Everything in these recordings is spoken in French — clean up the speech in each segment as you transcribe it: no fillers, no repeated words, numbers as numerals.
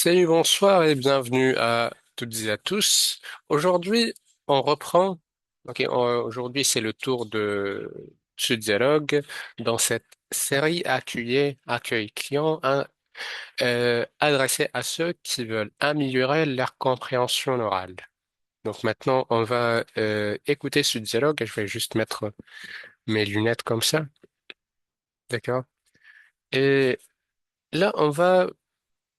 Salut, bonsoir et bienvenue à toutes et à tous. Aujourd'hui, on reprend. Aujourd'hui, c'est le tour de ce dialogue dans cette série accueil client adressée à ceux qui veulent améliorer leur compréhension orale. Donc maintenant, on va écouter ce dialogue et je vais juste mettre mes lunettes comme ça, d'accord? Et là, on va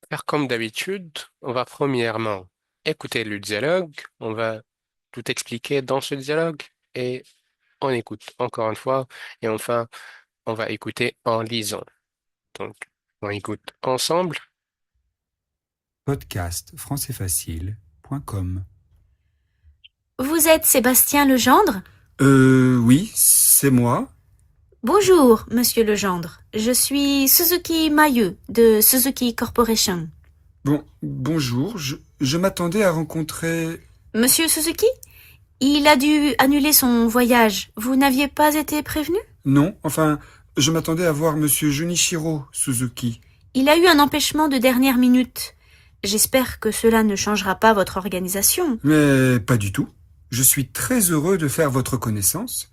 faire comme d'habitude, on va premièrement écouter le dialogue, on va tout expliquer dans ce dialogue et on écoute encore une fois et enfin on va écouter en lisant. Donc on écoute ensemble. Podcast françaisfacile.com. Vous êtes Sébastien Legendre? Oui, c'est moi. Bonjour, monsieur Legendre. Je suis Suzuki Mayu de Suzuki Corporation. Bonjour, je m'attendais à rencontrer... Monsieur Suzuki? Il a dû annuler son voyage. Vous n'aviez pas été prévenu? Non, enfin, je m'attendais à voir monsieur Junichiro Suzuki. Il a eu un empêchement de dernière minute. J'espère que cela ne changera pas votre organisation. Mais pas du tout. Je suis très heureux de faire votre connaissance.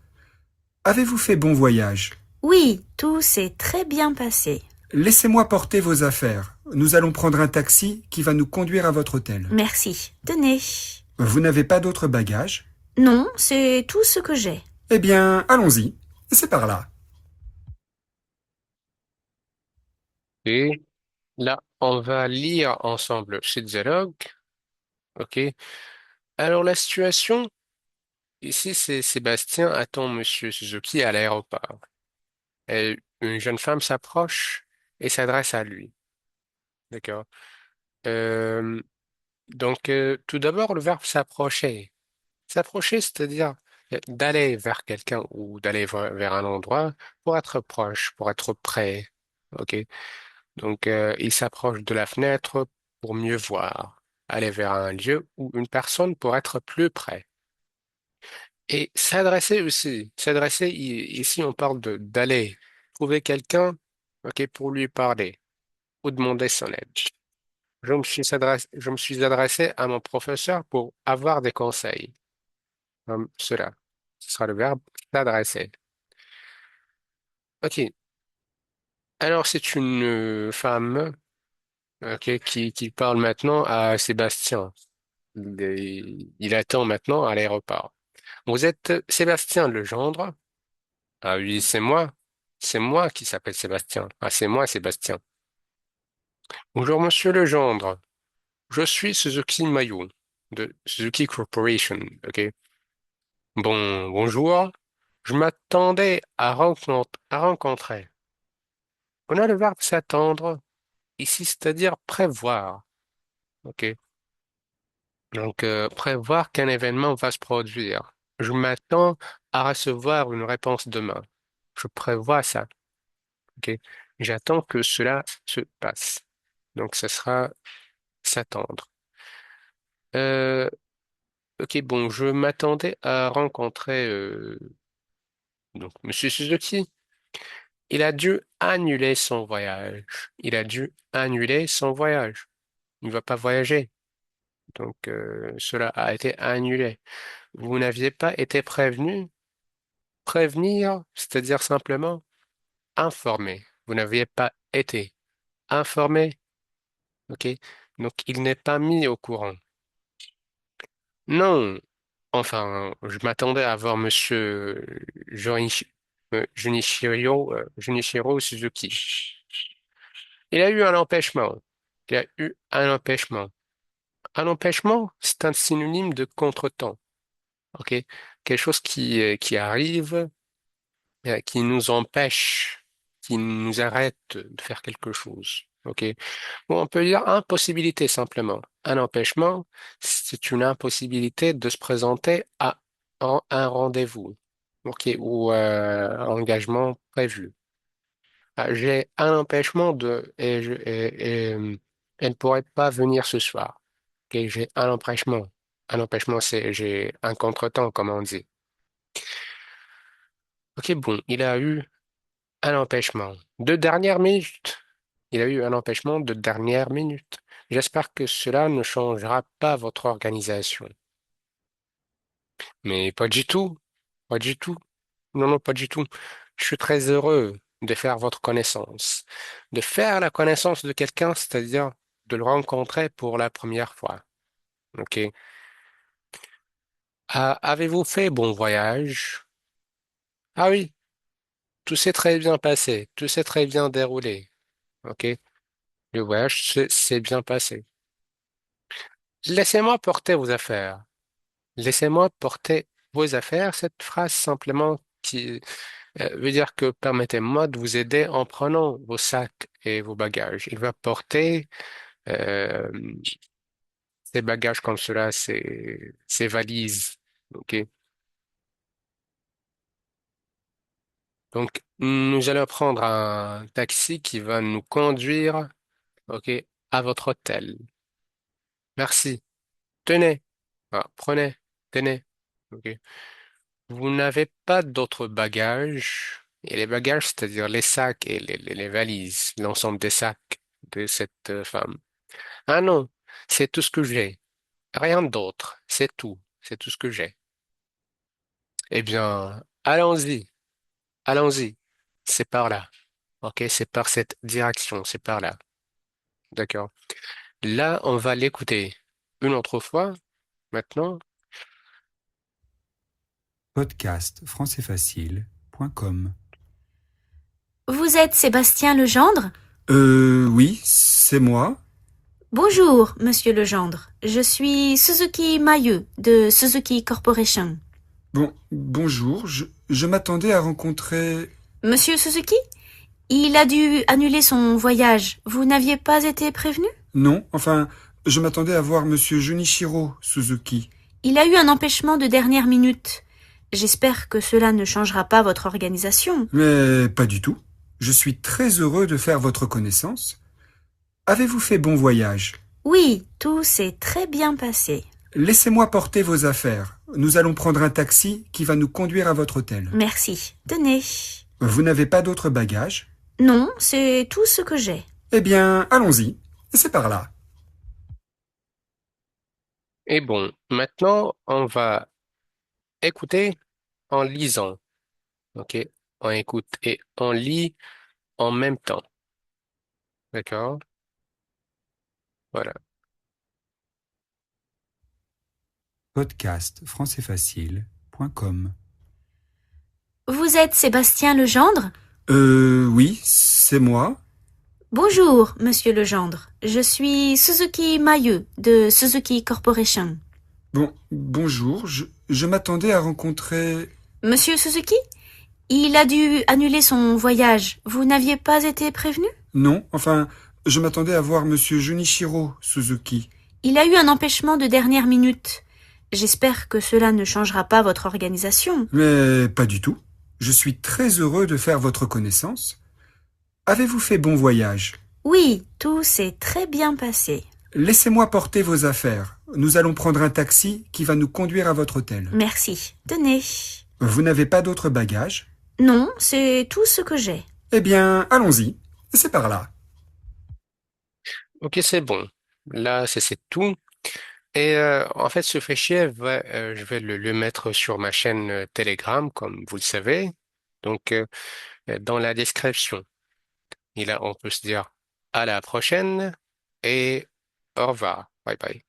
Avez-vous fait bon voyage? Oui, tout s'est très bien passé. Laissez-moi porter vos affaires. Nous allons prendre un taxi qui va nous conduire à votre hôtel. Merci. Tenez. Vous n'avez pas d'autres bagages? Non, c'est tout ce que j'ai. Eh bien, allons-y. C'est par là. Et là, on va lire ensemble ce dialogue. OK? Alors la situation ici, c'est Sébastien attend Monsieur Suzuki à l'aéroport. Et une jeune femme s'approche et s'adresse à lui. D'accord? Euh, tout d'abord, le verbe s'approcher. S'approcher, c'est-à-dire d'aller vers quelqu'un ou d'aller vers un endroit pour être proche, pour être près. OK? Il s'approche de la fenêtre pour mieux voir. Aller vers un lieu ou une personne pour être plus près. Et s'adresser aussi. Ici, on parle de d'aller trouver quelqu'un, OK, pour lui parler ou demander son aide. Je me suis adressé à mon professeur pour avoir des conseils. Comme cela. Ce sera le verbe s'adresser. OK. Alors, c'est une femme, OK, qui parle maintenant à Sébastien. Il attend maintenant à l'aéroport. Vous êtes Sébastien Legendre? Ah oui, c'est moi. C'est moi qui s'appelle Sébastien. Ah, c'est moi, Sébastien. Bonjour, monsieur Legendre. Je suis Suzuki Mayu de Suzuki Corporation. OK. Bonjour. Je m'attendais à rencontrer. On a le verbe s'attendre ici, c'est-à-dire prévoir. OK. Prévoir qu'un événement va se produire. Je m'attends à recevoir une réponse demain. Je prévois ça. OK. J'attends que cela se passe. Donc, ce sera s'attendre. Euh, OK, bon, je m'attendais à rencontrer Monsieur Suzuki. Il a dû annuler son voyage. Il a dû annuler son voyage. Il ne va pas voyager. Cela a été annulé. Vous n'aviez pas été prévenu. Prévenir, c'est-à-dire simplement informer. Vous n'aviez pas été informé. OK? Donc, il n'est pas mis au courant. Non. Enfin, je m'attendais à voir Monsieur Junichiro Suzuki. Il a eu un empêchement. Il a eu un empêchement. Un empêchement, c'est un synonyme de contretemps. OK? Quelque chose qui arrive, qui nous empêche, qui nous arrête de faire quelque chose. OK? Bon, on peut dire impossibilité simplement. Un empêchement, c'est une impossibilité de se présenter à un rendez-vous. OK? Ou un engagement prévu. Ah, j'ai un empêchement elle ne pourrait pas venir ce soir. OK? J'ai un empêchement. Un empêchement, c'est j'ai un contretemps, comme on dit. OK, bon, il a eu un empêchement. De dernière minute. Il a eu un empêchement de dernière minute. J'espère que cela ne changera pas votre organisation. Mais pas du tout, pas du tout. Non, non, pas du tout. Je suis très heureux de faire votre connaissance. De faire la connaissance de quelqu'un, c'est-à-dire de le rencontrer pour la première fois. OK? Avez-vous fait bon voyage? Ah oui, tout s'est très bien passé. Tout s'est très bien déroulé. OK? Le voyage s'est bien passé. Laissez-moi porter vos affaires. Laissez-moi porter vos affaires. Cette phrase simplement qui veut dire que permettez-moi de vous aider en prenant vos sacs et vos bagages. Il va porter euh, ces bagages comme cela, ces valises. OK? Donc, nous allons prendre un taxi qui va nous conduire, OK, à votre hôtel. Merci. Tenez. Ah, prenez. Tenez. OK. Vous n'avez pas d'autres bagages. Et les bagages, c'est-à-dire les sacs et les valises, l'ensemble des sacs de cette femme. Ah non, c'est tout ce que j'ai. Rien d'autre. C'est tout. C'est tout ce que j'ai. Eh bien, allons-y. Allons-y. C'est par là. OK, c'est par cette direction. C'est par là. D'accord. Là, on va l'écouter une autre fois. Maintenant, Podcast françaisfacile.com. Vous êtes Sébastien Legendre? Oui, c'est moi. Bonjour, monsieur Legendre. Je suis Suzuki Mayu de Suzuki Corporation. Bonjour, je m'attendais à rencontrer... Monsieur Suzuki? Il a dû annuler son voyage. Vous n'aviez pas été prévenu? Non, enfin, je m'attendais à voir monsieur Junichiro Suzuki. Il a eu un empêchement de dernière minute. J'espère que cela ne changera pas votre organisation. Mais pas du tout. Je suis très heureux de faire votre connaissance. Avez-vous fait bon voyage? Oui, tout s'est très bien passé. Laissez-moi porter vos affaires. Nous allons prendre un taxi qui va nous conduire à votre hôtel. Merci. Tenez. Vous n'avez pas d'autres bagages? Non, c'est tout ce que j'ai. Eh bien, allons-y. C'est par là. et bon, maintenant, on va écouter en lisant. OK? On écoute et on lit en même temps. D'accord? Voilà. Podcast françaisfacile.com. Vous êtes Sébastien Legendre? Oui, c'est moi. Bonjour, monsieur Legendre. Je suis Suzuki Mayu de Suzuki Corporation. Bonjour, je m'attendais à rencontrer... Monsieur Suzuki? Il a dû annuler son voyage. Vous n'aviez pas été prévenu? Non, enfin, je m'attendais à voir monsieur Junichiro Suzuki. Il a eu un empêchement de dernière minute. J'espère que cela ne changera pas votre organisation. Mais pas du tout. Je suis très heureux de faire votre connaissance. Avez-vous fait bon voyage? Oui, tout s'est très bien passé. Laissez-moi porter vos affaires. Nous allons prendre un taxi qui va nous conduire à votre hôtel. Merci. Tenez. Vous n'avez pas d'autres bagages? Non, c'est tout ce que j'ai. Eh bien, allons-y. C'est par là. OK, c'est bon. Là, c'est tout. Et en fait, ce fichier, je vais le mettre sur ma chaîne Telegram, comme vous le savez. Donc, dans la description. Et là, on peut se dire à la prochaine et au revoir. Bye bye.